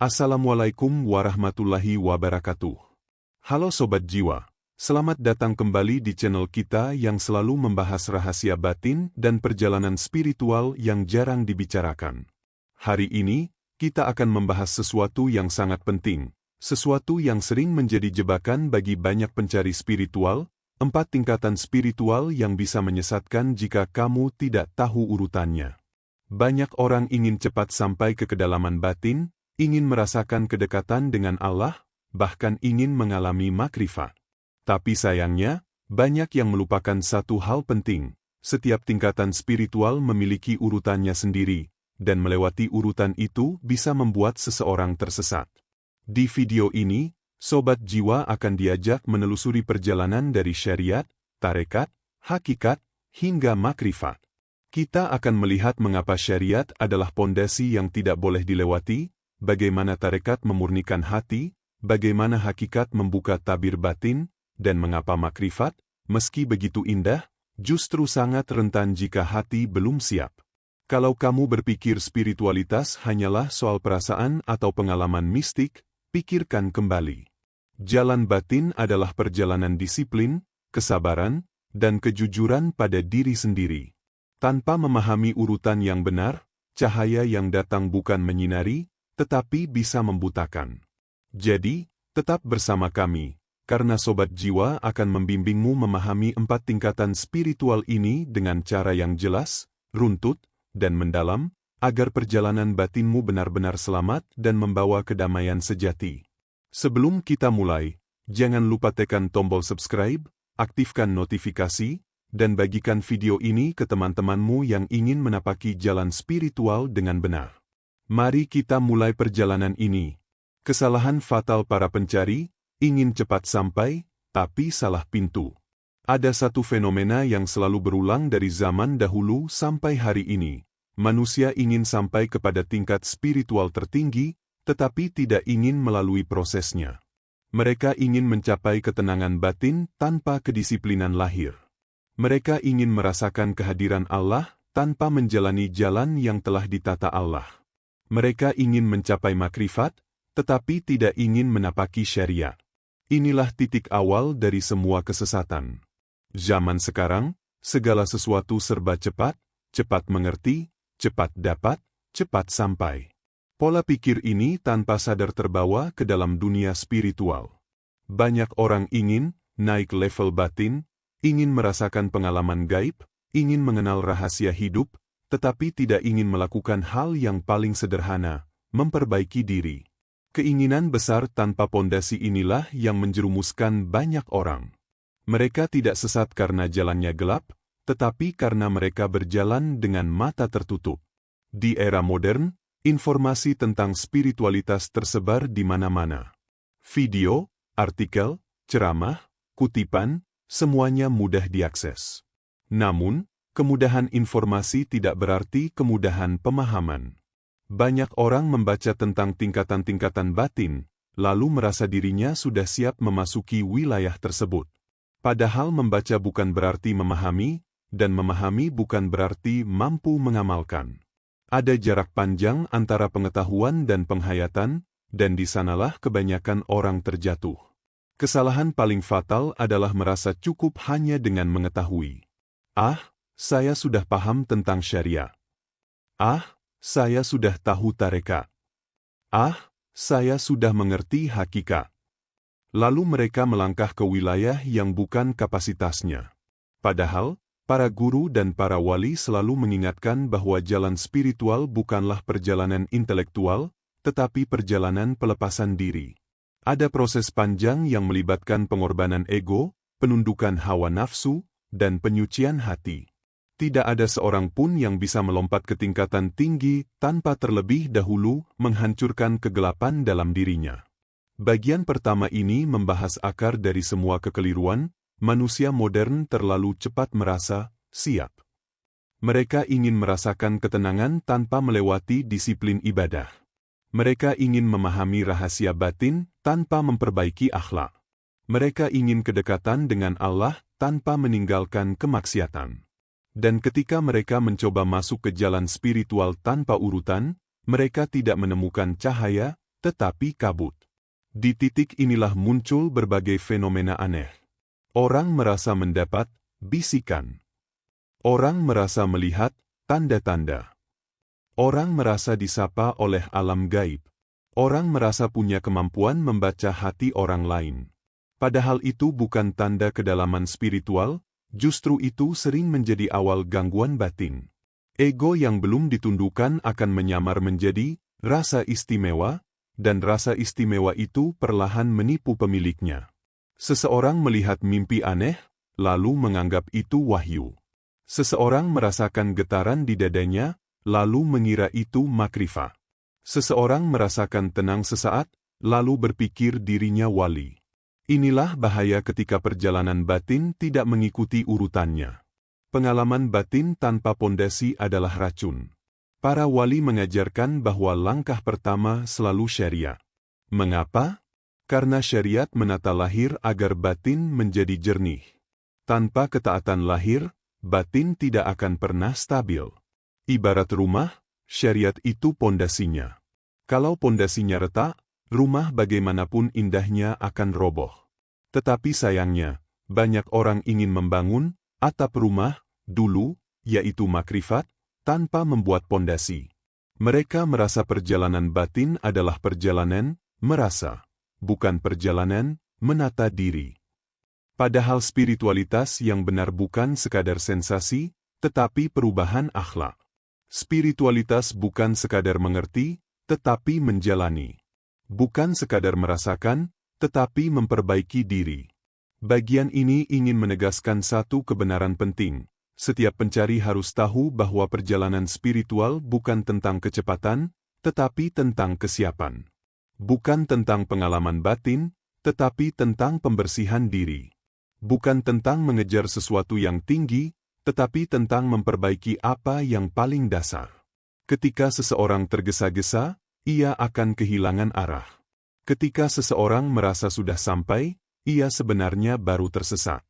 Assalamualaikum warahmatullahi wabarakatuh. Halo Sobat Jiwa, selamat datang kembali di channel kita yang selalu membahas rahasia batin dan perjalanan spiritual yang jarang dibicarakan. Hari ini, kita akan membahas sesuatu yang sangat penting, sesuatu yang sering menjadi jebakan bagi banyak pencari spiritual, 4 tingkatan spiritual yang bisa menyesatkan jika kamu tidak tahu urutannya. Banyak orang ingin cepat sampai ke kedalaman batin, ingin merasakan kedekatan dengan Allah, bahkan ingin mengalami makrifat. Tapi sayangnya, banyak yang melupakan satu hal penting. Setiap tingkatan spiritual memiliki urutannya sendiri, dan melewati urutan itu bisa membuat seseorang tersesat. Di video ini, Sobat Jiwa akan diajak menelusuri perjalanan dari syariat, tarekat, hakikat, hingga makrifat. Kita akan melihat mengapa syariat adalah pondasi yang tidak boleh dilewati, bagaimana tarekat memurnikan hati, bagaimana hakikat membuka tabir batin, dan mengapa makrifat, meski begitu indah, justru sangat rentan jika hati belum siap. Kalau kamu berpikir spiritualitas hanyalah soal perasaan atau pengalaman mistik, pikirkan kembali. Jalan batin adalah perjalanan disiplin, kesabaran, dan kejujuran pada diri sendiri. Tanpa memahami urutan yang benar, cahaya yang datang bukan menyinari, tetapi bisa membutakan. Jadi, tetap bersama kami, karena Sobat Jiwa akan membimbingmu memahami 4 tingkatan spiritual ini dengan cara yang jelas, runtut, dan mendalam, agar perjalanan batinmu benar-benar selamat dan membawa kedamaian sejati. Sebelum kita mulai, jangan lupa tekan tombol subscribe, aktifkan notifikasi, dan bagikan video ini ke teman-temanmu yang ingin menapaki jalan spiritual dengan benar. Mari kita mulai perjalanan ini. Kesalahan fatal para pencari, ingin cepat sampai, tapi salah pintu. Ada satu fenomena yang selalu berulang dari zaman dahulu sampai hari ini. Manusia ingin sampai kepada tingkat spiritual tertinggi, tetapi tidak ingin melalui prosesnya. Mereka ingin mencapai ketenangan batin tanpa kedisiplinan lahir. Mereka ingin merasakan kehadiran Allah tanpa menjalani jalan yang telah ditata Allah. Mereka ingin mencapai makrifat, tetapi tidak ingin menapaki syariat. Inilah titik awal dari semua kesesatan. Zaman sekarang, segala sesuatu serba cepat, cepat mengerti, cepat dapat, cepat sampai. Pola pikir ini tanpa sadar terbawa ke dalam dunia spiritual. Banyak orang ingin naik level batin, ingin merasakan pengalaman gaib, ingin mengenal rahasia hidup, tetapi tidak ingin melakukan hal yang paling sederhana, memperbaiki diri. Keinginan besar tanpa pondasi inilah yang menjerumuskan banyak orang. Mereka tidak sesat karena jalannya gelap, tetapi karena mereka berjalan dengan mata tertutup. Di era modern, informasi tentang spiritualitas tersebar di mana-mana. Video, artikel, ceramah, kutipan, semuanya mudah diakses. Namun, kemudahan informasi tidak berarti kemudahan pemahaman. Banyak orang membaca tentang tingkatan-tingkatan batin, lalu merasa dirinya sudah siap memasuki wilayah tersebut. Padahal membaca bukan berarti memahami, dan memahami bukan berarti mampu mengamalkan. Ada jarak panjang antara pengetahuan dan penghayatan, dan di sanalah kebanyakan orang terjatuh. Kesalahan paling fatal adalah merasa cukup hanya dengan mengetahui. Saya sudah paham tentang syariat. Saya sudah tahu tarekat. Saya sudah mengerti hakikat. Lalu mereka melangkah ke wilayah yang bukan kapasitasnya. Padahal, para guru dan para wali selalu mengingatkan bahwa jalan spiritual bukanlah perjalanan intelektual, tetapi perjalanan pelepasan diri. Ada proses panjang yang melibatkan pengorbanan ego, penundukan hawa nafsu, dan penyucian hati. Tidak ada seorang pun yang bisa melompat ke tingkatan tinggi tanpa terlebih dahulu menghancurkan kegelapan dalam dirinya. Bagian pertama ini membahas akar dari semua kekeliruan. Manusia modern terlalu cepat merasa siap. Mereka ingin merasakan ketenangan tanpa melewati disiplin ibadah. Mereka ingin memahami rahasia batin tanpa memperbaiki akhlak. Mereka ingin kedekatan dengan Allah tanpa meninggalkan kemaksiatan. Dan ketika mereka mencoba masuk ke jalan spiritual tanpa urutan, mereka tidak menemukan cahaya, tetapi kabut. Di titik inilah muncul berbagai fenomena aneh. Orang merasa mendapat bisikan. Orang merasa melihat tanda-tanda. Orang merasa disapa oleh alam gaib. Orang merasa punya kemampuan membaca hati orang lain. Padahal itu bukan tanda kedalaman spiritual, justru itu sering menjadi awal gangguan batin. Ego yang belum ditundukkan akan menyamar menjadi rasa istimewa, dan rasa istimewa itu perlahan menipu pemiliknya. Seseorang melihat mimpi aneh, lalu menganggap itu wahyu. Seseorang merasakan getaran di dadanya, lalu mengira itu makrifah. Seseorang merasakan tenang sesaat, lalu berpikir dirinya wali. Inilah bahaya ketika perjalanan batin tidak mengikuti urutannya. Pengalaman batin tanpa pondasi adalah racun. Para wali mengajarkan bahwa langkah pertama selalu syariat. Mengapa? Karena syariat menata lahir agar batin menjadi jernih. Tanpa ketaatan lahir, batin tidak akan pernah stabil. Ibarat rumah, syariat itu pondasinya. Kalau pondasinya retak, rumah bagaimanapun indahnya akan roboh. Tetapi sayangnya, banyak orang ingin membangun atap rumah dulu, yaitu makrifat, tanpa membuat pondasi. Mereka merasa perjalanan batin adalah perjalanan merasa, bukan perjalanan menata diri. Padahal spiritualitas yang benar bukan sekadar sensasi, tetapi perubahan akhlak. Spiritualitas bukan sekadar mengerti, tetapi menjalani. Bukan sekadar merasakan, tetapi memperbaiki diri. Bagian ini ingin menegaskan satu kebenaran penting. Setiap pencari harus tahu bahwa perjalanan spiritual bukan tentang kecepatan, tetapi tentang kesiapan. Bukan tentang pengalaman batin, tetapi tentang pembersihan diri. Bukan tentang mengejar sesuatu yang tinggi, tetapi tentang memperbaiki apa yang paling dasar. Ketika seseorang tergesa-gesa, ia akan kehilangan arah. Ketika seseorang merasa sudah sampai, ia sebenarnya baru tersesat.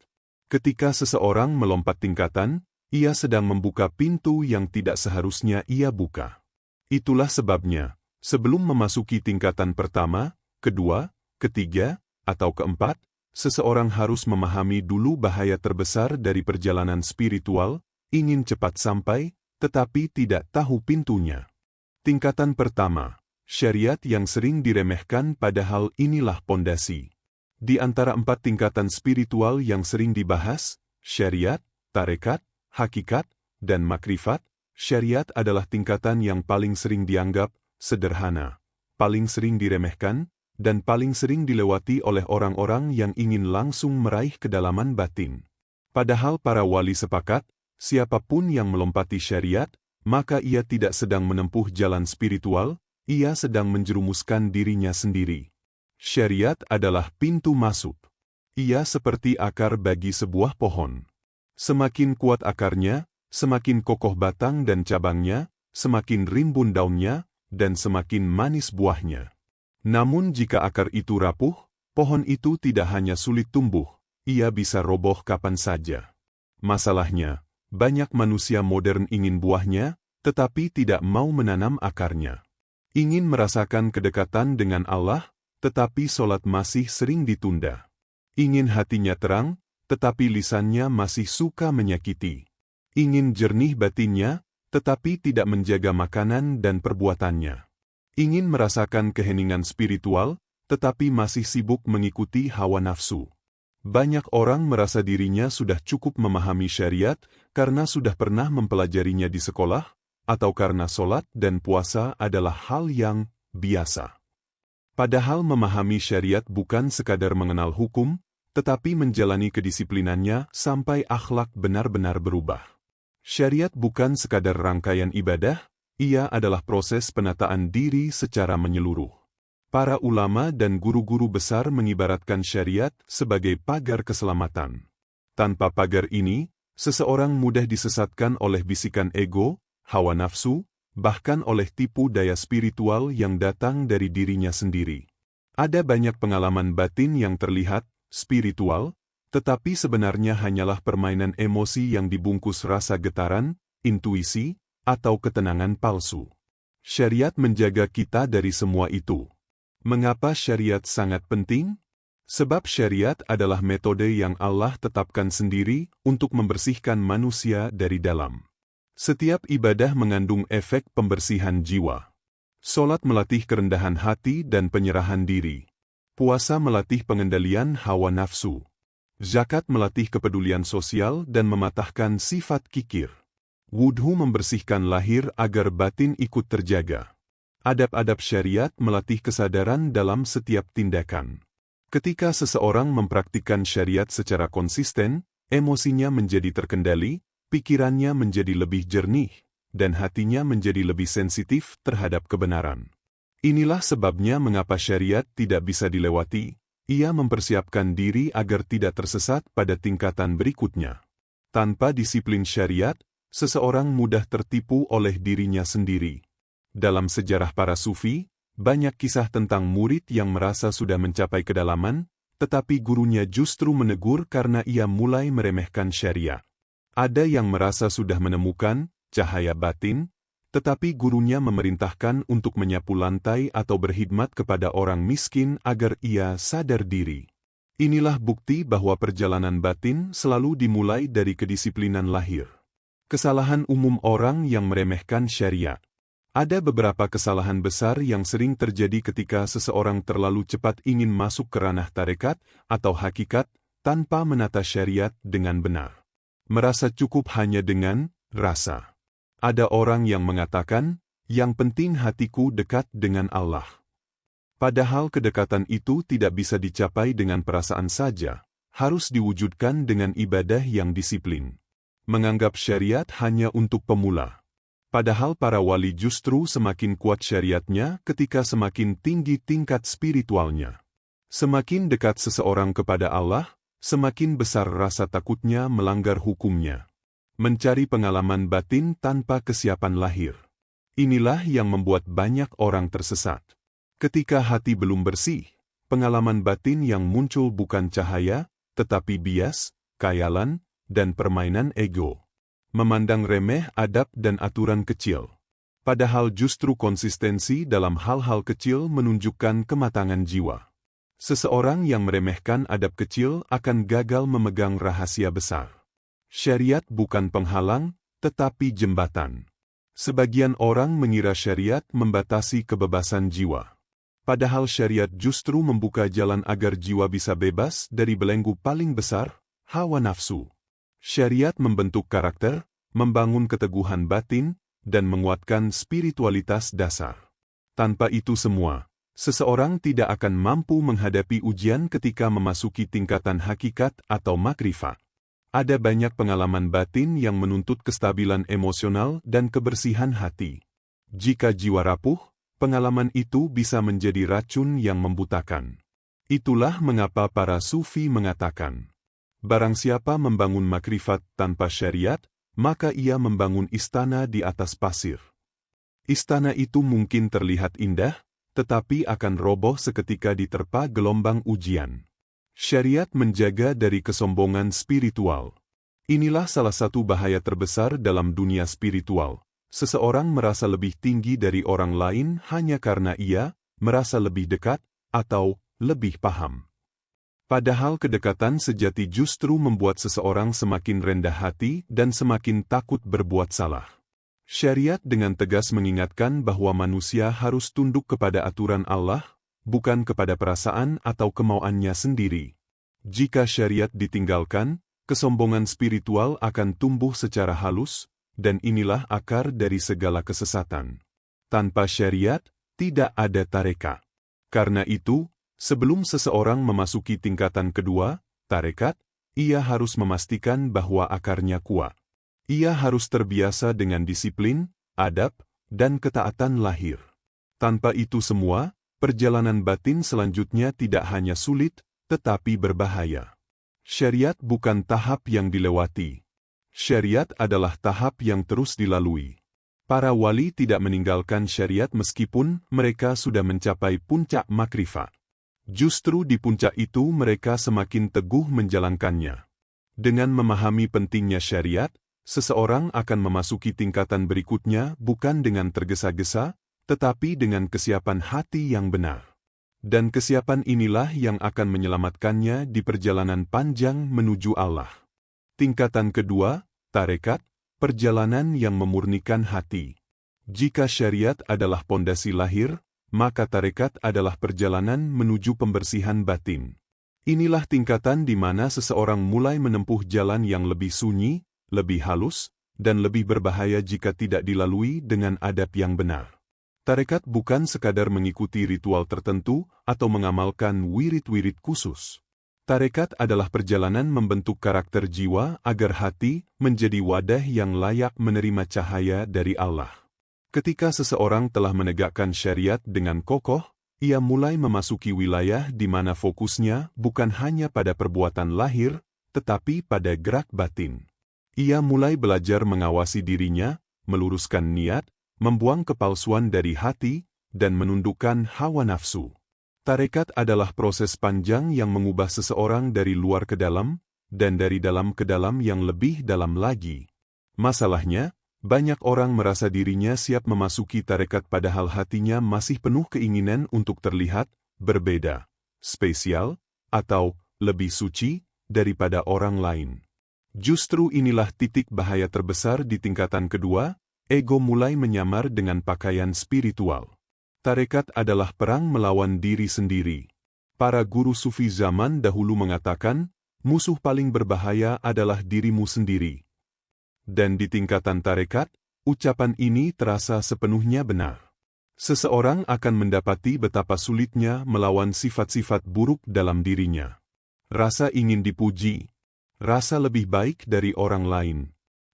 Ketika seseorang melompat tingkatan, ia sedang membuka pintu yang tidak seharusnya ia buka. Itulah sebabnya, sebelum memasuki tingkatan pertama, kedua, ketiga, atau keempat, seseorang harus memahami dulu bahaya terbesar dari perjalanan spiritual, ingin cepat sampai, tetapi tidak tahu pintunya. Tingkatan pertama, syariat yang sering diremehkan padahal inilah pondasi. Di antara 4 tingkatan spiritual yang sering dibahas, syariat, tarekat, hakikat, dan makrifat, syariat adalah tingkatan yang paling sering dianggap sederhana, paling sering diremehkan, dan paling sering dilewati oleh orang-orang yang ingin langsung meraih kedalaman batin. Padahal para wali sepakat, siapapun yang melompati syariat, maka ia tidak sedang menempuh jalan spiritual, ia sedang menjerumuskan dirinya sendiri. Syariat adalah pintu masuk. Ia seperti akar bagi sebuah pohon. Semakin kuat akarnya, semakin kokoh batang dan cabangnya, semakin rimbun daunnya, dan semakin manis buahnya. Namun jika akar itu rapuh, pohon itu tidak hanya sulit tumbuh, ia bisa roboh kapan saja. Masalahnya, banyak manusia modern ingin buahnya, tetapi tidak mau menanam akarnya. Ingin merasakan kedekatan dengan Allah, tetapi solat masih sering ditunda. Ingin hatinya terang, tetapi lisannya masih suka menyakiti. Ingin jernih batinnya, tetapi tidak menjaga makanan dan perbuatannya. Ingin merasakan keheningan spiritual, tetapi masih sibuk mengikuti hawa nafsu. Banyak orang merasa dirinya sudah cukup memahami syariat karena sudah pernah mempelajarinya di sekolah, atau karena solat dan puasa adalah hal yang biasa. Padahal memahami syariat bukan sekadar mengenal hukum, tetapi menjalani kedisiplinannya sampai akhlak benar-benar berubah. Syariat bukan sekadar rangkaian ibadah, ia adalah proses penataan diri secara menyeluruh. Para ulama dan guru-guru besar mengibaratkan syariat sebagai pagar keselamatan. Tanpa pagar ini, seseorang mudah disesatkan oleh bisikan ego, hawa nafsu, bahkan oleh tipu daya spiritual yang datang dari dirinya sendiri. Ada banyak pengalaman batin yang terlihat spiritual, tetapi sebenarnya hanyalah permainan emosi yang dibungkus rasa getaran, intuisi, atau ketenangan palsu. Syariat menjaga kita dari semua itu. Mengapa syariat sangat penting? Sebab syariat adalah metode yang Allah tetapkan sendiri untuk membersihkan manusia dari dalam. Setiap ibadah mengandung efek pembersihan jiwa. Solat melatih kerendahan hati dan penyerahan diri. Puasa melatih pengendalian hawa nafsu. Zakat melatih kepedulian sosial dan mematahkan sifat kikir. Wudhu membersihkan lahir agar batin ikut terjaga. Adab-adab syariat melatih kesadaran dalam setiap tindakan. Ketika seseorang mempraktikkan syariat secara konsisten, emosinya menjadi terkendali, pikirannya menjadi lebih jernih, dan hatinya menjadi lebih sensitif terhadap kebenaran. Inilah sebabnya mengapa syariat tidak bisa dilewati. Ia mempersiapkan diri agar tidak tersesat pada tingkatan berikutnya. Tanpa disiplin syariat, seseorang mudah tertipu oleh dirinya sendiri. Dalam sejarah para sufi, banyak kisah tentang murid yang merasa sudah mencapai kedalaman, tetapi gurunya justru menegur karena ia mulai meremehkan syariat. Ada yang merasa sudah menemukan cahaya batin, tetapi gurunya memerintahkan untuk menyapu lantai atau berkhidmat kepada orang miskin agar ia sadar diri. Inilah bukti bahwa perjalanan batin selalu dimulai dari kedisiplinan lahir. Kesalahan umum orang yang meremehkan syariat. Ada beberapa kesalahan besar yang sering terjadi ketika seseorang terlalu cepat ingin masuk ke ranah tarekat atau hakikat tanpa menata syariat dengan benar. Merasa cukup hanya dengan rasa. Ada orang yang mengatakan, yang penting hatiku dekat dengan Allah. Padahal kedekatan itu tidak bisa dicapai dengan perasaan saja, harus diwujudkan dengan ibadah yang disiplin. Menganggap syariat hanya untuk pemula. Padahal para wali justru semakin kuat syariatnya ketika semakin tinggi tingkat spiritualnya. Semakin dekat seseorang kepada Allah, semakin besar rasa takutnya melanggar hukumnya. Mencari pengalaman batin tanpa kesiapan lahir. Inilah yang membuat banyak orang tersesat. Ketika hati belum bersih, pengalaman batin yang muncul bukan cahaya, tetapi bias, khayalan, dan permainan ego. Memandang remeh adab dan aturan kecil. Padahal justru konsistensi dalam hal-hal kecil menunjukkan kematangan jiwa. Seseorang yang meremehkan adab kecil akan gagal memegang rahasia besar. Syariat bukan penghalang, tetapi jembatan. Sebagian orang mengira syariat membatasi kebebasan jiwa. Padahal syariat justru membuka jalan agar jiwa bisa bebas dari belenggu paling besar, hawa nafsu. Syariat membentuk karakter, membangun keteguhan batin, dan menguatkan spiritualitas dasar. Tanpa itu semua, seseorang tidak akan mampu menghadapi ujian ketika memasuki tingkatan hakikat atau makrifat. Ada banyak pengalaman batin yang menuntut kestabilan emosional dan kebersihan hati. Jika jiwa rapuh, pengalaman itu bisa menjadi racun yang membutakan. Itulah mengapa para sufi mengatakan, barang siapa membangun makrifat tanpa syariat, maka ia membangun istana di atas pasir. Istana itu mungkin terlihat indah, tetapi akan roboh seketika diterpa gelombang ujian. Syariat menjaga dari kesombongan spiritual. Inilah salah satu bahaya terbesar dalam dunia spiritual. Seseorang merasa lebih tinggi dari orang lain hanya karena ia merasa lebih dekat atau lebih paham. Padahal kedekatan sejati justru membuat seseorang semakin rendah hati dan semakin takut berbuat salah. Syariat dengan tegas mengingatkan bahwa manusia harus tunduk kepada aturan Allah, bukan kepada perasaan atau kemauannya sendiri. Jika syariat ditinggalkan, kesombongan spiritual akan tumbuh secara halus, dan inilah akar dari segala kesesatan. Tanpa syariat, tidak ada tarekat. Karena itu, sebelum seseorang memasuki tingkatan kedua, tarekat, ia harus memastikan bahwa akarnya kuat. Ia harus terbiasa dengan disiplin, adab, dan ketaatan lahir. Tanpa itu semua, perjalanan batin selanjutnya tidak hanya sulit, tetapi berbahaya. Syariat bukan tahap yang dilewati. Syariat adalah tahap yang terus dilalui. Para wali tidak meninggalkan syariat meskipun mereka sudah mencapai puncak makrifat. Justru di puncak itu mereka semakin teguh menjalankannya. Dengan memahami pentingnya syariat, seseorang akan memasuki tingkatan berikutnya bukan dengan tergesa-gesa, tetapi dengan kesiapan hati yang benar. Dan kesiapan inilah yang akan menyelamatkannya di perjalanan panjang menuju Allah. Tingkatan kedua, tarekat, perjalanan yang memurnikan hati. Jika syariat adalah pondasi lahir, maka tarekat adalah perjalanan menuju pembersihan batin. Inilah tingkatan di mana seseorang mulai menempuh jalan yang lebih sunyi, lebih halus, dan lebih berbahaya jika tidak dilalui dengan adab yang benar. Tarekat bukan sekadar mengikuti ritual tertentu atau mengamalkan wirid-wirid khusus. Tarekat adalah perjalanan membentuk karakter jiwa agar hati menjadi wadah yang layak menerima cahaya dari Allah. Ketika seseorang telah menegakkan syariat dengan kokoh, ia mulai memasuki wilayah di mana fokusnya bukan hanya pada perbuatan lahir, tetapi pada gerak batin. Ia mulai belajar mengawasi dirinya, meluruskan niat, membuang kepalsuan dari hati, dan menundukkan hawa nafsu. Tarekat adalah proses panjang yang mengubah seseorang dari luar ke dalam, dan dari dalam ke dalam yang lebih dalam lagi. Masalahnya, banyak orang merasa dirinya siap memasuki tarekat padahal hatinya masih penuh keinginan untuk terlihat berbeda, spesial, atau lebih suci daripada orang lain. Justru inilah titik bahaya terbesar di tingkatan kedua. Ego mulai menyamar dengan pakaian spiritual. Tarekat adalah perang melawan diri sendiri. Para guru sufi zaman dahulu mengatakan, musuh paling berbahaya adalah dirimu sendiri. Dan di tingkatan tarekat, ucapan ini terasa sepenuhnya benar. Seseorang akan mendapati betapa sulitnya melawan sifat-sifat buruk dalam dirinya. Rasa ingin dipuji, rasa lebih baik dari orang lain.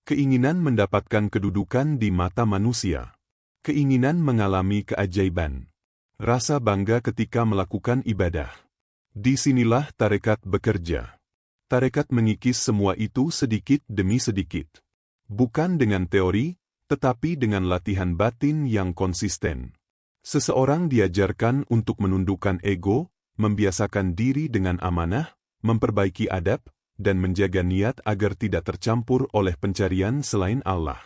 Keinginan mendapatkan kedudukan di mata manusia. Keinginan mengalami keajaiban. Rasa bangga ketika melakukan ibadah. Disinilah tarekat bekerja. Tarekat mengikis semua itu sedikit demi sedikit. Bukan dengan teori, tetapi dengan latihan batin yang konsisten. Seseorang diajarkan untuk menundukkan ego, membiasakan diri dengan amanah, memperbaiki adab, dan menjaga niat agar tidak tercampur oleh pencarian selain Allah.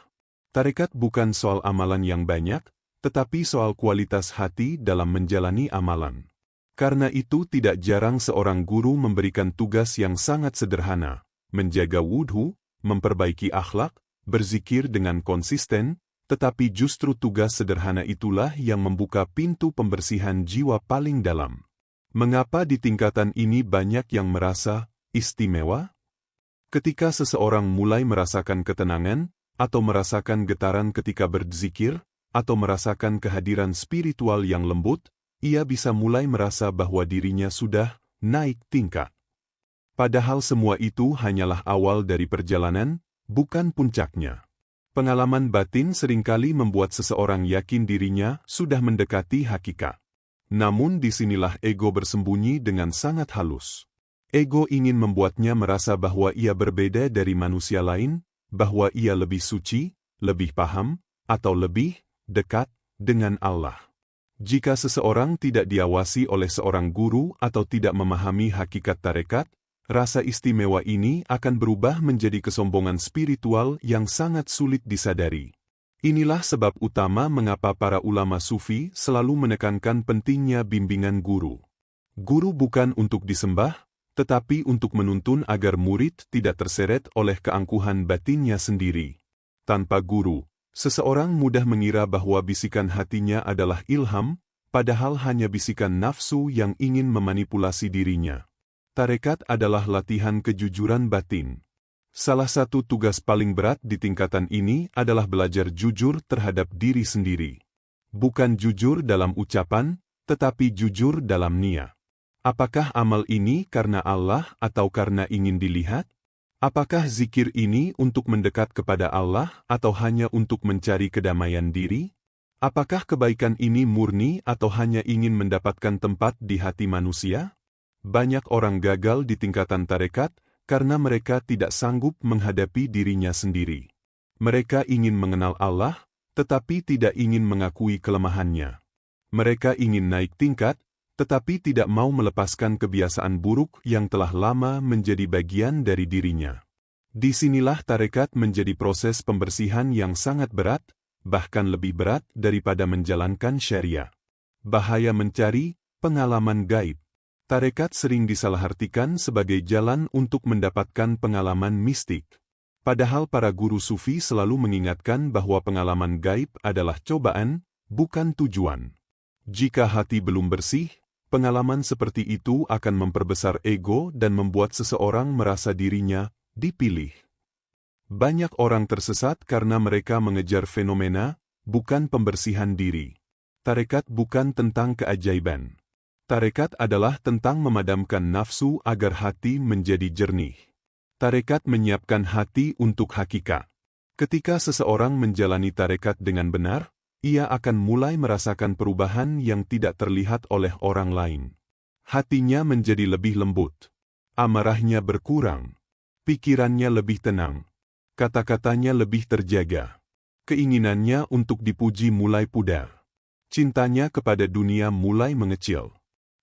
Tarekat bukan soal amalan yang banyak, tetapi soal kualitas hati dalam menjalani amalan. Karena itu tidak jarang seorang guru memberikan tugas yang sangat sederhana, menjaga wudhu, memperbaiki akhlak, berzikir dengan konsisten, tetapi justru tugas sederhana itulah yang membuka pintu pembersihan jiwa paling dalam. Mengapa di tingkatan ini banyak yang merasa istimewa? Ketika seseorang mulai merasakan ketenangan, atau merasakan getaran ketika berzikir, atau merasakan kehadiran spiritual yang lembut, ia bisa mulai merasa bahwa dirinya sudah naik tingkat. Padahal semua itu hanyalah awal dari perjalanan, bukan puncaknya. Pengalaman batin seringkali membuat seseorang yakin dirinya sudah mendekati hakikat. Namun disinilah ego bersembunyi dengan sangat halus. Ego ingin membuatnya merasa bahwa ia berbeda dari manusia lain, bahwa ia lebih suci, lebih paham, atau lebih dekat dengan Allah. Jika seseorang tidak diawasi oleh seorang guru atau tidak memahami hakikat tarekat, rasa istimewa ini akan berubah menjadi kesombongan spiritual yang sangat sulit disadari. Inilah sebab utama mengapa para ulama sufi selalu menekankan pentingnya bimbingan guru. Guru bukan untuk disembah, tetapi untuk menuntun agar murid tidak terseret oleh keangkuhan batinnya sendiri. Tanpa guru, seseorang mudah mengira bahwa bisikan hatinya adalah ilham, padahal hanya bisikan nafsu yang ingin memanipulasi dirinya. Tarekat adalah latihan kejujuran batin. Salah satu tugas paling berat di tingkatan ini adalah belajar jujur terhadap diri sendiri. Bukan jujur dalam ucapan, tetapi jujur dalam niat. Apakah amal ini karena Allah atau karena ingin dilihat? Apakah zikir ini untuk mendekat kepada Allah atau hanya untuk mencari kedamaian diri? Apakah kebaikan ini murni atau hanya ingin mendapatkan tempat di hati manusia? Banyak orang gagal di tingkatan tarekat karena mereka tidak sanggup menghadapi dirinya sendiri. Mereka ingin mengenal Allah, tetapi tidak ingin mengakui kelemahannya. Mereka ingin naik tingkat, tetapi tidak mau melepaskan kebiasaan buruk yang telah lama menjadi bagian dari dirinya. Disinilah tarekat menjadi proses pembersihan yang sangat berat, bahkan lebih berat daripada menjalankan syariah. Bahaya mencari, Pengalaman gaib. Tarekat sering disalahartikan sebagai jalan untuk mendapatkan pengalaman mistik. Padahal para guru sufi selalu mengingatkan bahwa pengalaman gaib adalah cobaan, bukan tujuan. Jika hati belum bersih, pengalaman seperti itu akan memperbesar ego dan membuat seseorang merasa dirinya dipilih. Banyak orang tersesat karena mereka mengejar fenomena, bukan pembersihan diri. Tarekat bukan tentang keajaiban. Tarekat adalah tentang memadamkan nafsu agar hati menjadi jernih. Tarekat menyiapkan hati untuk hakikat. Ketika seseorang menjalani tarekat dengan benar, ia akan mulai merasakan perubahan yang tidak terlihat oleh orang lain. Hatinya menjadi lebih lembut. Amarahnya berkurang. Pikirannya lebih tenang. Kata-katanya lebih terjaga. Keinginannya untuk dipuji mulai pudar. Cintanya kepada dunia mulai mengecil.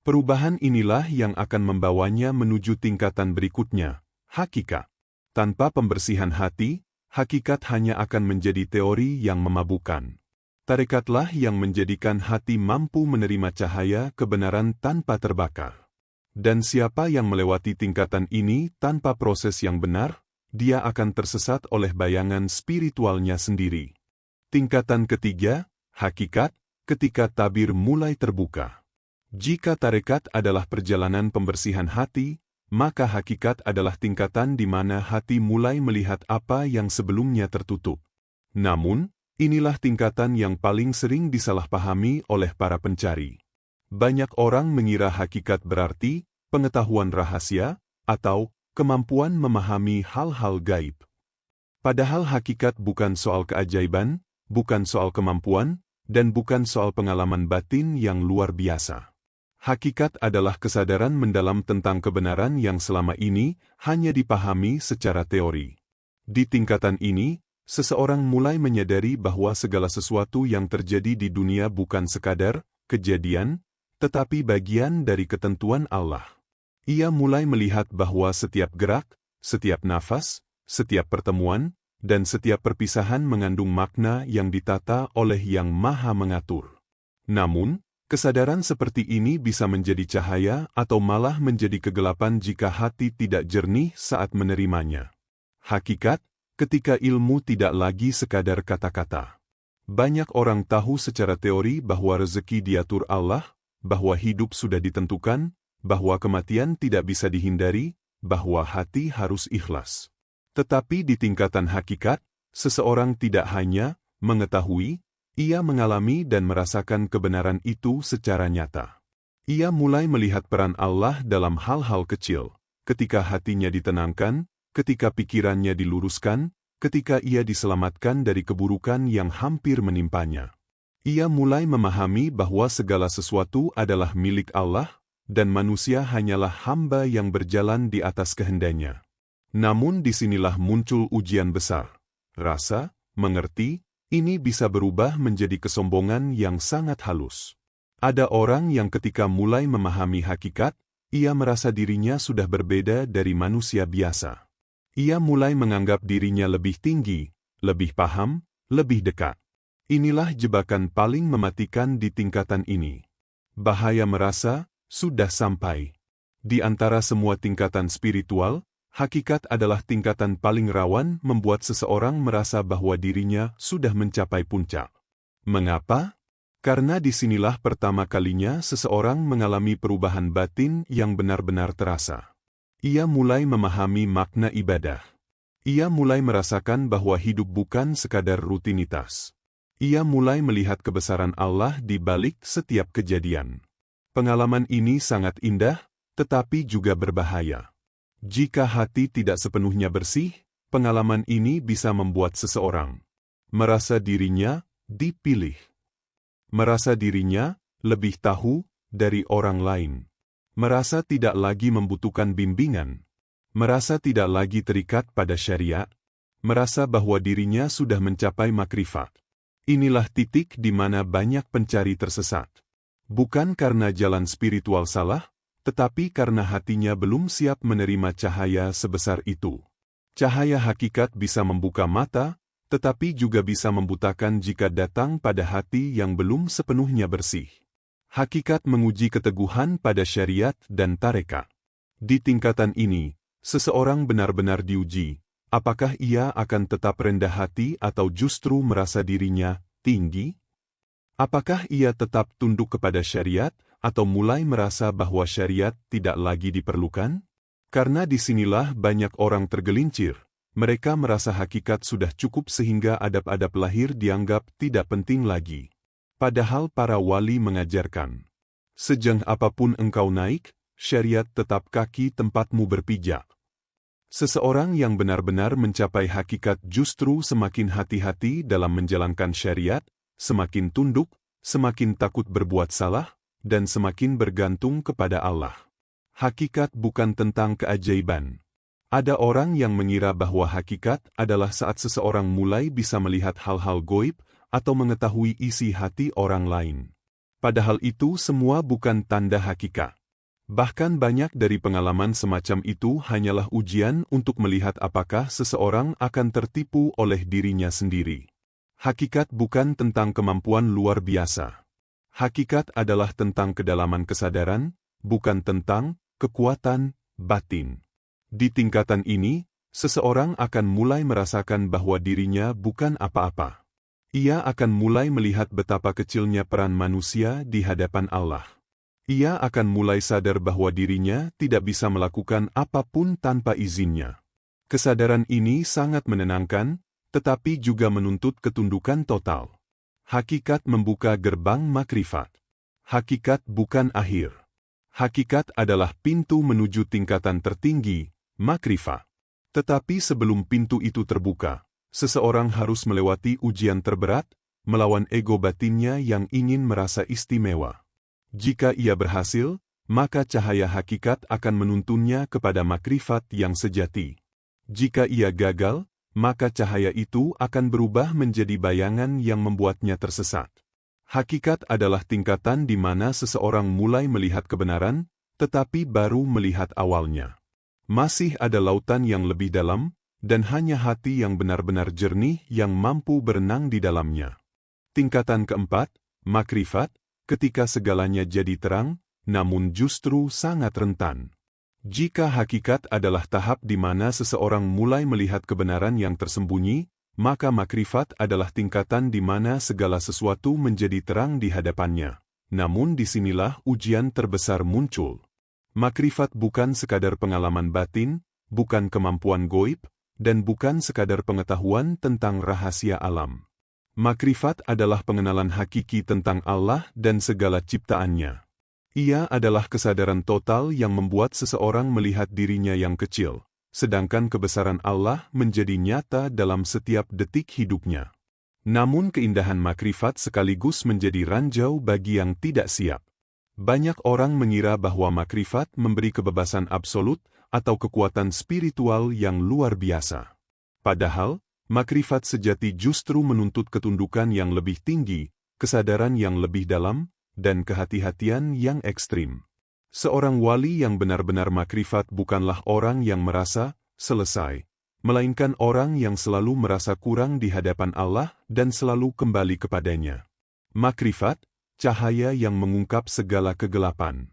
Perubahan inilah yang akan membawanya menuju tingkatan berikutnya. Hakikat. Tanpa pembersihan hati, hakikat hanya akan menjadi teori yang memabukkan. Tarekatlah yang menjadikan hati mampu menerima cahaya kebenaran tanpa terbakar. Dan siapa yang melewati tingkatan ini tanpa proses yang benar, dia akan tersesat oleh bayangan spiritualnya sendiri. Tingkatan ketiga, hakikat, ketika tabir mulai terbuka. Jika tarekat adalah perjalanan pembersihan hati, maka hakikat adalah tingkatan di mana hati mulai melihat apa yang sebelumnya tertutup. Namun, inilah tingkatan yang paling sering disalahpahami oleh para pencari. Banyak orang mengira hakikat berarti pengetahuan rahasia atau kemampuan memahami hal-hal gaib. Padahal hakikat bukan soal keajaiban, bukan soal kemampuan, dan bukan soal pengalaman batin yang luar biasa. Hakikat adalah kesadaran mendalam tentang kebenaran yang selama ini hanya dipahami secara teori. Di tingkatan ini, seseorang mulai menyadari bahwa segala sesuatu yang terjadi di dunia bukan sekadar kejadian, tetapi bagian dari ketentuan Allah. Ia mulai melihat bahwa setiap gerak, setiap nafas, setiap pertemuan, dan setiap perpisahan mengandung makna yang ditata oleh Yang Maha Mengatur. Namun, kesadaran seperti ini bisa menjadi cahaya atau malah menjadi kegelapan jika hati tidak jernih saat menerimanya. Hakikat, ketika ilmu tidak lagi sekadar kata-kata. Banyak orang tahu secara teori bahwa rezeki diatur Allah, bahwa hidup sudah ditentukan, bahwa kematian tidak bisa dihindari, bahwa hati harus ikhlas. Tetapi di tingkatan hakikat, seseorang tidak hanya mengetahui, ia mengalami dan merasakan kebenaran itu secara nyata. Ia mulai melihat peran Allah dalam hal-hal kecil, ketika hatinya ditenangkan, ketika pikirannya diluruskan, ketika ia diselamatkan dari keburukan yang hampir menimpanya. Ia mulai memahami bahwa segala sesuatu adalah milik Allah, dan manusia hanyalah hamba yang berjalan di atas kehendaknya. Namun disinilah muncul ujian besar. Rasa, mengerti, ini bisa berubah menjadi kesombongan yang sangat halus. Ada orang yang ketika mulai memahami hakikat, ia merasa dirinya sudah berbeda dari manusia biasa. Ia mulai menganggap dirinya lebih tinggi, lebih paham, lebih dekat. Inilah jebakan paling mematikan di tingkatan ini. Bahaya merasa sudah sampai. Di antara semua tingkatan spiritual, hakikat adalah tingkatan paling rawan membuat seseorang merasa bahwa dirinya sudah mencapai puncak. Mengapa? Karena disinilah pertama kalinya seseorang mengalami perubahan batin yang benar-benar terasa. Ia mulai memahami makna ibadah. Ia mulai merasakan bahwa hidup bukan sekadar rutinitas. Ia mulai melihat kebesaran Allah di balik setiap kejadian. Pengalaman ini sangat indah, tetapi juga berbahaya. Jika hati tidak sepenuhnya bersih, pengalaman ini bisa membuat seseorang merasa dirinya dipilih. Merasa dirinya lebih tahu dari orang lain. Merasa tidak lagi membutuhkan bimbingan. Merasa tidak lagi terikat pada syariat. Merasa bahwa dirinya sudah mencapai makrifat. Inilah titik di mana banyak pencari tersesat. Bukan karena jalan spiritual salah, tetapi karena hatinya belum siap menerima cahaya sebesar itu. Cahaya hakikat bisa membuka mata, tetapi juga bisa membutakan jika datang pada hati yang belum sepenuhnya bersih. Hakikat menguji keteguhan pada syariat dan tarekat. Di tingkatan ini, seseorang benar-benar diuji, apakah ia akan tetap rendah hati atau justru merasa dirinya tinggi? Apakah ia tetap tunduk kepada syariat atau mulai merasa bahwa syariat tidak lagi diperlukan? Karena disinilah banyak orang tergelincir. Mereka merasa hakikat sudah cukup sehingga adab-adab lahir dianggap tidak penting lagi. Padahal para wali mengajarkan, sejauh apapun engkau naik, syariat tetap kaki tempatmu berpijak. Seseorang yang benar-benar mencapai hakikat justru semakin hati-hati dalam menjalankan syariat, semakin tunduk, semakin takut berbuat salah, dan semakin bergantung kepada Allah. Hakikat bukan tentang keajaiban. Ada orang yang mengira bahwa hakikat adalah saat seseorang mulai bisa melihat hal-hal goib atau mengetahui isi hati orang lain. Padahal itu semua bukan tanda hakikat. Bahkan banyak dari pengalaman semacam itu hanyalah ujian untuk melihat apakah seseorang akan tertipu oleh dirinya sendiri. Hakikat bukan tentang kemampuan luar biasa. Hakikat adalah tentang kedalaman kesadaran, bukan tentang kekuatan batin. Di tingkatan ini, seseorang akan mulai merasakan bahwa dirinya bukan apa-apa. Ia akan mulai melihat betapa kecilnya peran manusia di hadapan Allah. Ia akan mulai sadar bahwa dirinya tidak bisa melakukan apapun tanpa izinnya. Kesadaran ini sangat menenangkan, tetapi juga menuntut ketundukan total. Hakikat membuka gerbang makrifat. Hakikat bukan akhir. Hakikat adalah pintu menuju tingkatan tertinggi, makrifat. Tetapi sebelum pintu itu terbuka, seseorang harus melewati ujian terberat, melawan ego batinnya yang ingin merasa istimewa. Jika ia berhasil, maka cahaya hakikat akan menuntunnya kepada makrifat yang sejati. Jika ia gagal, maka cahaya itu akan berubah menjadi bayangan yang membuatnya tersesat. Hakikat adalah tingkatan di mana seseorang mulai melihat kebenaran, tetapi baru melihat awalnya. Masih ada lautan yang lebih dalam, dan hanya hati yang benar-benar jernih yang mampu berenang di dalamnya. Tingkatan keempat, makrifat, ketika segalanya jadi terang, namun justru sangat rentan. Jika hakikat adalah tahap di mana seseorang mulai melihat kebenaran yang tersembunyi, maka makrifat adalah tingkatan di mana segala sesuatu menjadi terang di hadapannya. Namun disinilah ujian terbesar muncul. Makrifat bukan sekadar pengalaman batin, bukan kemampuan goib, dan bukan sekadar pengetahuan tentang rahasia alam. Makrifat adalah pengenalan hakiki tentang Allah dan segala ciptaannya. Ia adalah kesadaran total yang membuat seseorang melihat dirinya yang kecil, sedangkan kebesaran Allah menjadi nyata dalam setiap detik hidupnya. Namun keindahan makrifat sekaligus menjadi ranjau bagi yang tidak siap. Banyak orang mengira bahwa makrifat memberi kebebasan absolut atau kekuatan spiritual yang luar biasa. Padahal, makrifat sejati justru menuntut ketundukan yang lebih tinggi, kesadaran yang lebih dalam, dan kehati-hatian yang ekstrim. Seorang wali yang benar-benar makrifat bukanlah orang yang merasa selesai, melainkan orang yang selalu merasa kurang di hadapan Allah dan selalu kembali kepadanya. Makrifat, cahaya yang mengungkap segala kegelapan.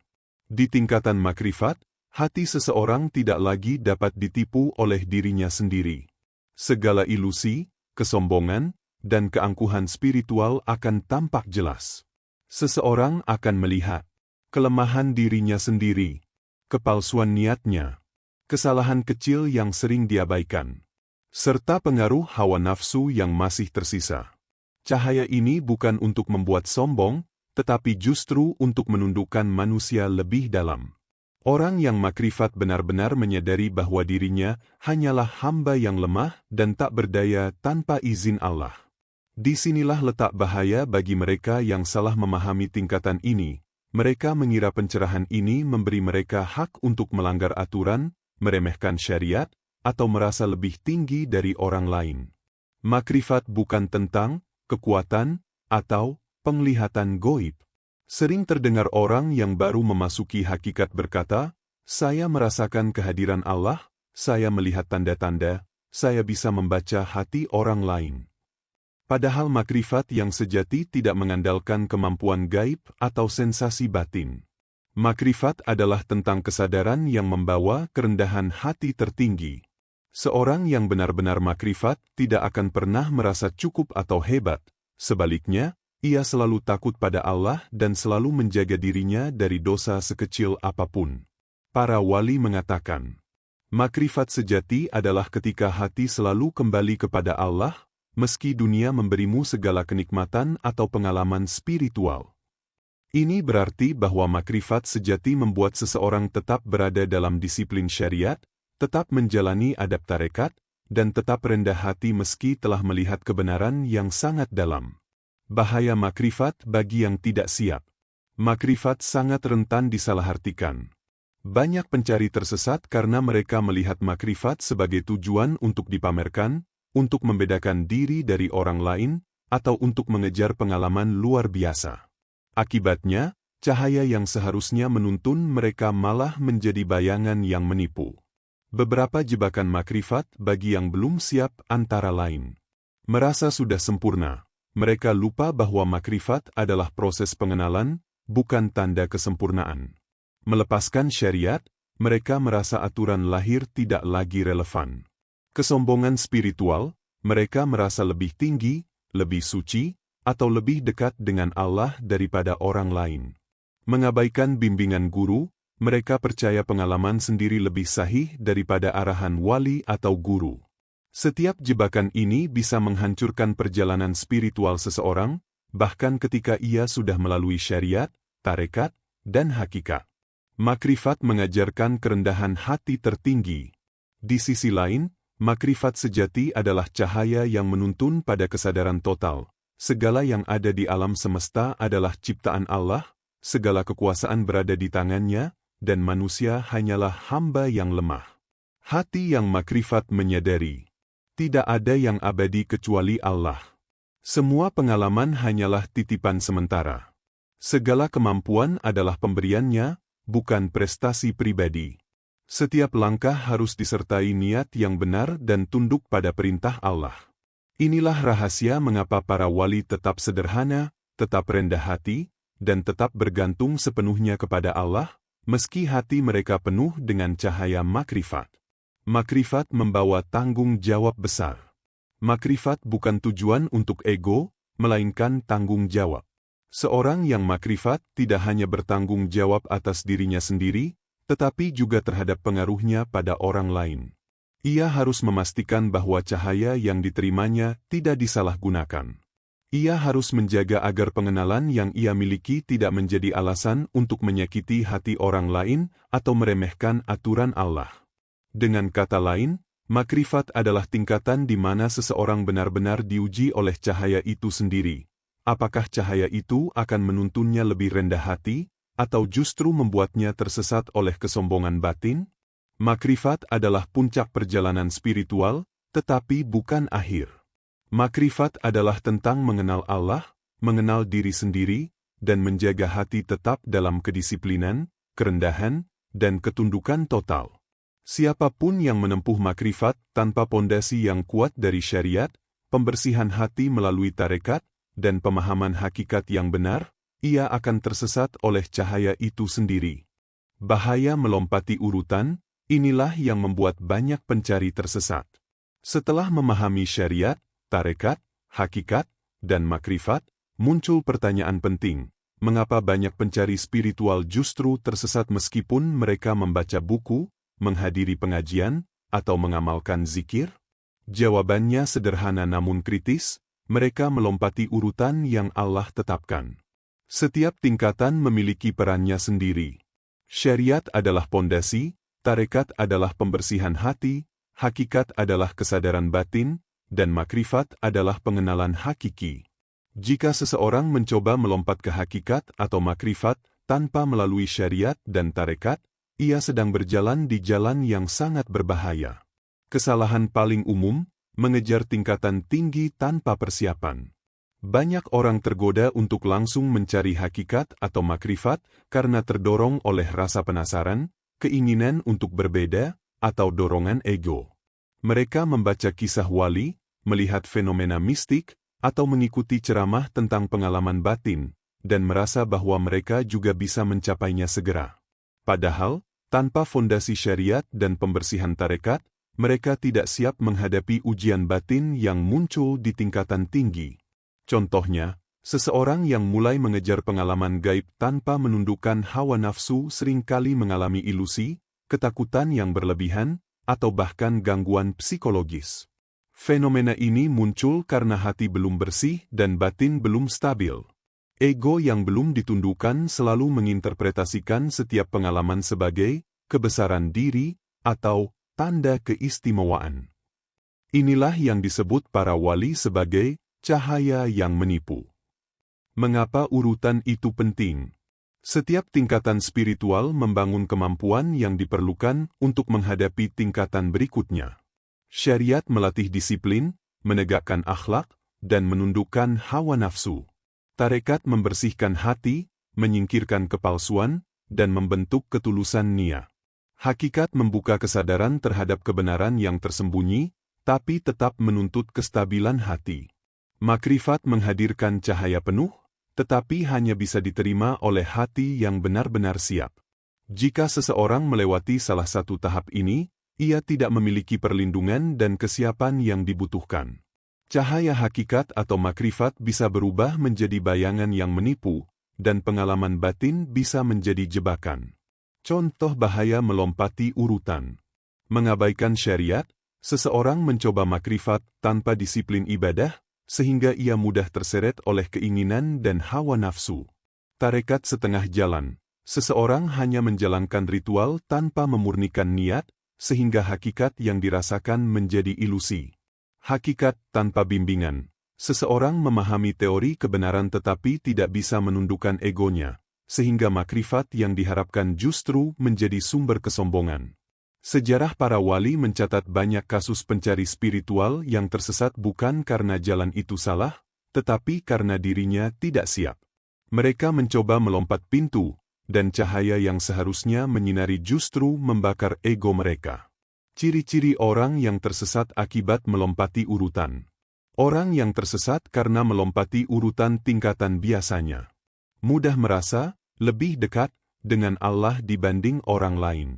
Di tingkatan makrifat, hati seseorang tidak lagi dapat ditipu oleh dirinya sendiri. Segala ilusi, kesombongan, dan keangkuhan spiritual akan tampak jelas. Seseorang akan melihat kelemahan dirinya sendiri, kepalsuan niatnya, kesalahan kecil yang sering diabaikan, serta pengaruh hawa nafsu yang masih tersisa. Cahaya ini bukan untuk membuat sombong, tetapi justru untuk menundukkan manusia lebih dalam. Orang yang makrifat benar-benar menyadari bahwa dirinya hanyalah hamba yang lemah dan tak berdaya tanpa izin Allah. Disinilah letak bahaya bagi mereka yang salah memahami tingkatan ini. Mereka mengira pencerahan ini memberi mereka hak untuk melanggar aturan, meremehkan syariat, atau merasa lebih tinggi dari orang lain. Makrifat bukan tentang kekuatan atau penglihatan goib. Sering terdengar orang yang baru memasuki hakikat berkata, "Saya merasakan kehadiran Allah, saya melihat tanda-tanda, saya bisa membaca hati orang lain." Padahal makrifat yang sejati tidak mengandalkan kemampuan gaib atau sensasi batin. Makrifat adalah tentang kesadaran yang membawa kerendahan hati tertinggi. Seorang yang benar-benar makrifat tidak akan pernah merasa cukup atau hebat. Sebaliknya, ia selalu takut pada Allah dan selalu menjaga dirinya dari dosa sekecil apapun. Para wali mengatakan, makrifat sejati adalah ketika hati selalu kembali kepada Allah, meski dunia memberimu segala kenikmatan atau pengalaman spiritual. Ini berarti bahwa makrifat sejati membuat seseorang tetap berada dalam disiplin syariat, tetap menjalani adab tarekat, dan tetap rendah hati meski telah melihat kebenaran yang sangat dalam. Bahaya makrifat bagi yang tidak siap. Makrifat sangat rentan disalahartikan. Banyak pencari tersesat karena mereka melihat makrifat sebagai tujuan untuk dipamerkan, untuk membedakan diri dari orang lain, atau untuk mengejar pengalaman luar biasa. Akibatnya, cahaya yang seharusnya menuntun mereka malah menjadi bayangan yang menipu. Beberapa jebakan makrifat bagi yang belum siap antara lain. Merasa sudah sempurna, mereka lupa bahwa makrifat adalah proses pengenalan, bukan tanda kesempurnaan. Melepaskan syariat, mereka merasa aturan lahir tidak lagi relevan. Kesombongan spiritual, mereka merasa lebih tinggi, lebih suci, atau lebih dekat dengan Allah daripada orang lain. Mengabaikan bimbingan guru, mereka percaya pengalaman sendiri lebih sahih daripada arahan wali atau guru. Setiap jebakan ini bisa menghancurkan perjalanan spiritual seseorang, bahkan ketika ia sudah melalui syariat, tarekat, dan hakikat. Makrifat mengajarkan kerendahan hati tertinggi. Di sisi lain, makrifat sejati adalah cahaya yang menuntun pada kesadaran total. Segala yang ada di alam semesta adalah ciptaan Allah, segala kekuasaan berada di tangannya, dan manusia hanyalah hamba yang lemah. Hati yang makrifat menyadari, tidak ada yang abadi kecuali Allah. Semua pengalaman hanyalah titipan sementara. Segala kemampuan adalah pemberiannya, bukan prestasi pribadi. Setiap langkah harus disertai niat yang benar dan tunduk pada perintah Allah. Inilah rahasia mengapa para wali tetap sederhana, tetap rendah hati, dan tetap bergantung sepenuhnya kepada Allah, meski hati mereka penuh dengan cahaya makrifat. Makrifat membawa tanggung jawab besar. Makrifat bukan tujuan untuk ego, melainkan tanggung jawab. Seorang yang makrifat tidak hanya bertanggung jawab atas dirinya sendiri, tetapi juga terhadap pengaruhnya pada orang lain. Ia harus memastikan bahwa cahaya yang diterimanya tidak disalahgunakan. Ia harus menjaga agar pengenalan yang ia miliki tidak menjadi alasan untuk menyakiti hati orang lain atau meremehkan aturan Allah. Dengan kata lain, makrifat adalah tingkatan di mana seseorang benar-benar diuji oleh cahaya itu sendiri. Apakah cahaya itu akan menuntunnya lebih rendah hati, atau justru membuatnya tersesat oleh kesombongan batin? Makrifat adalah puncak perjalanan spiritual, tetapi bukan akhir. Makrifat adalah tentang mengenal Allah, mengenal diri sendiri, dan menjaga hati tetap dalam kedisiplinan, kerendahan, dan ketundukan total. Siapapun yang menempuh makrifat tanpa pondasi yang kuat dari syariat, pembersihan hati melalui tarekat, dan pemahaman hakikat yang benar, ia akan tersesat oleh cahaya itu sendiri. Bahaya melompati urutan, inilah yang membuat banyak pencari tersesat. Setelah memahami syariat, tarekat, hakikat, dan makrifat, muncul pertanyaan penting. Mengapa banyak pencari spiritual justru tersesat meskipun mereka membaca buku, menghadiri pengajian, atau mengamalkan zikir? Jawabannya sederhana namun kritis, mereka melompati urutan yang Allah tetapkan. Setiap tingkatan memiliki perannya sendiri. Syariat adalah pondasi, tarekat adalah pembersihan hati, hakikat adalah kesadaran batin, dan makrifat adalah pengenalan hakiki. Jika seseorang mencoba melompat ke hakikat atau makrifat tanpa melalui syariat dan tarekat, ia sedang berjalan di jalan yang sangat berbahaya. Kesalahan paling umum, mengejar tingkatan tinggi tanpa persiapan. Banyak orang tergoda untuk langsung mencari hakikat atau makrifat karena terdorong oleh rasa penasaran, keinginan untuk berbeda, atau dorongan ego. Mereka membaca kisah wali, melihat fenomena mistik, atau mengikuti ceramah tentang pengalaman batin, dan merasa bahwa mereka juga bisa mencapainya segera. Padahal, tanpa fondasi syariat dan pembersihan tarekat, mereka tidak siap menghadapi ujian batin yang muncul di tingkatan tinggi. Contohnya, seseorang yang mulai mengejar pengalaman gaib tanpa menundukkan hawa nafsu seringkali mengalami ilusi, ketakutan yang berlebihan, atau bahkan gangguan psikologis. Fenomena ini muncul karena hati belum bersih dan batin belum stabil. Ego yang belum ditundukkan selalu menginterpretasikan setiap pengalaman sebagai kebesaran diri atau tanda keistimewaan. Inilah yang disebut para wali sebagai cahaya yang menipu. Mengapa urutan itu penting? Setiap tingkatan spiritual membangun kemampuan yang diperlukan untuk menghadapi tingkatan berikutnya. Syariat melatih disiplin, menegakkan akhlak, dan menundukkan hawa nafsu. Tarekat membersihkan hati, menyingkirkan kepalsuan, dan membentuk ketulusan niat. Hakikat membuka kesadaran terhadap kebenaran yang tersembunyi, tapi tetap menuntut kestabilan hati. Makrifat menghadirkan cahaya penuh, tetapi hanya bisa diterima oleh hati yang benar-benar siap. Jika seseorang melewati salah satu tahap ini, ia tidak memiliki perlindungan dan kesiapan yang dibutuhkan. Cahaya hakikat atau makrifat bisa berubah menjadi bayangan yang menipu, dan pengalaman batin bisa menjadi jebakan. Contoh bahaya melompati urutan. Mengabaikan syariat, seseorang mencoba makrifat tanpa disiplin ibadah, sehingga ia mudah terseret oleh keinginan dan hawa nafsu. Tarekat setengah jalan. Seseorang hanya menjalankan ritual tanpa memurnikan niat, sehingga hakikat yang dirasakan menjadi ilusi. Hakikat tanpa bimbingan. Seseorang memahami teori kebenaran tetapi tidak bisa menundukkan egonya, sehingga makrifat yang diharapkan justru menjadi sumber kesombongan. Sejarah para wali mencatat banyak kasus pencari spiritual yang tersesat bukan karena jalan itu salah, tetapi karena dirinya tidak siap. Mereka mencoba melompat pintu, dan cahaya yang seharusnya menyinari justru membakar ego mereka. Ciri-ciri orang yang tersesat akibat melompati urutan. Orang yang tersesat karena melompati urutan tingkatan biasanya mudah merasa lebih dekat dengan Allah dibanding orang lain.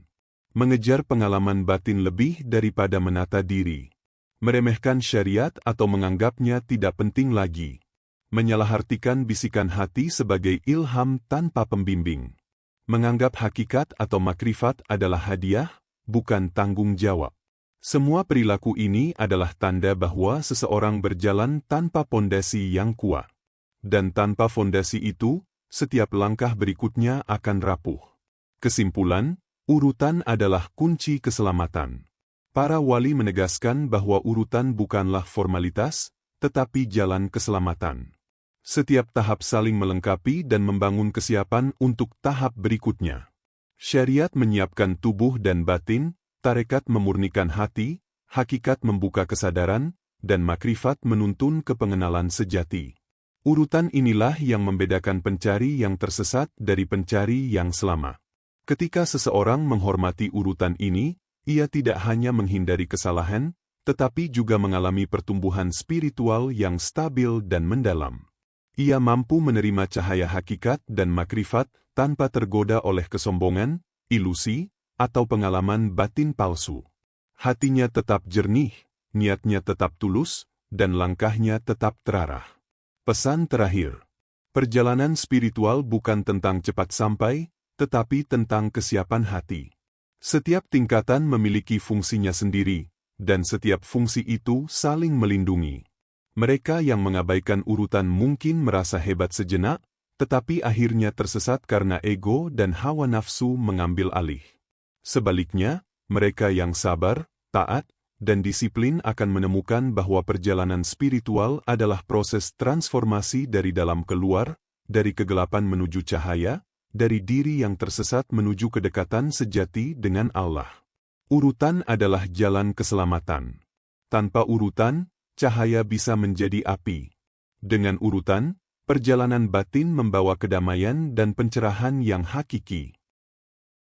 Mengejar pengalaman batin lebih daripada menata diri. Meremehkan syariat atau menganggapnya tidak penting lagi. Menyalahartikan bisikan hati sebagai ilham tanpa pembimbing. Menganggap hakikat atau makrifat adalah hadiah, bukan tanggung jawab. Semua perilaku ini adalah tanda bahwa seseorang berjalan tanpa fondasi yang kuat. Dan tanpa fondasi itu, setiap langkah berikutnya akan rapuh. Kesimpulan, urutan adalah kunci keselamatan. Para wali menegaskan bahwa urutan bukanlah formalitas, tetapi jalan keselamatan. Setiap tahap saling melengkapi dan membangun kesiapan untuk tahap berikutnya. Syariat menyiapkan tubuh dan batin, tarekat memurnikan hati, hakikat membuka kesadaran, dan makrifat menuntun ke pengenalan sejati. Urutan inilah yang membedakan pencari yang tersesat dari pencari yang selamat. Ketika seseorang menghormati urutan ini, ia tidak hanya menghindari kesalahan, tetapi juga mengalami pertumbuhan spiritual yang stabil dan mendalam. Ia mampu menerima cahaya hakikat dan makrifat tanpa tergoda oleh kesombongan, ilusi, atau pengalaman batin palsu. Hatinya tetap jernih, niatnya tetap tulus, dan langkahnya tetap terarah. Pesan terakhir. Perjalanan spiritual bukan tentang cepat sampai, tetapi tentang kesiapan hati. Setiap tingkatan memiliki fungsinya sendiri, dan setiap fungsi itu saling melindungi. Mereka yang mengabaikan urutan mungkin merasa hebat sejenak, tetapi akhirnya tersesat karena ego dan hawa nafsu mengambil alih. Sebaliknya, mereka yang sabar, taat, dan disiplin akan menemukan bahwa perjalanan spiritual adalah proses transformasi dari dalam keluar, dari kegelapan menuju cahaya, dari diri yang tersesat menuju kedekatan sejati dengan Allah. Urutan adalah jalan keselamatan. Tanpa urutan, cahaya bisa menjadi api. Dengan urutan, perjalanan batin membawa kedamaian dan pencerahan yang hakiki.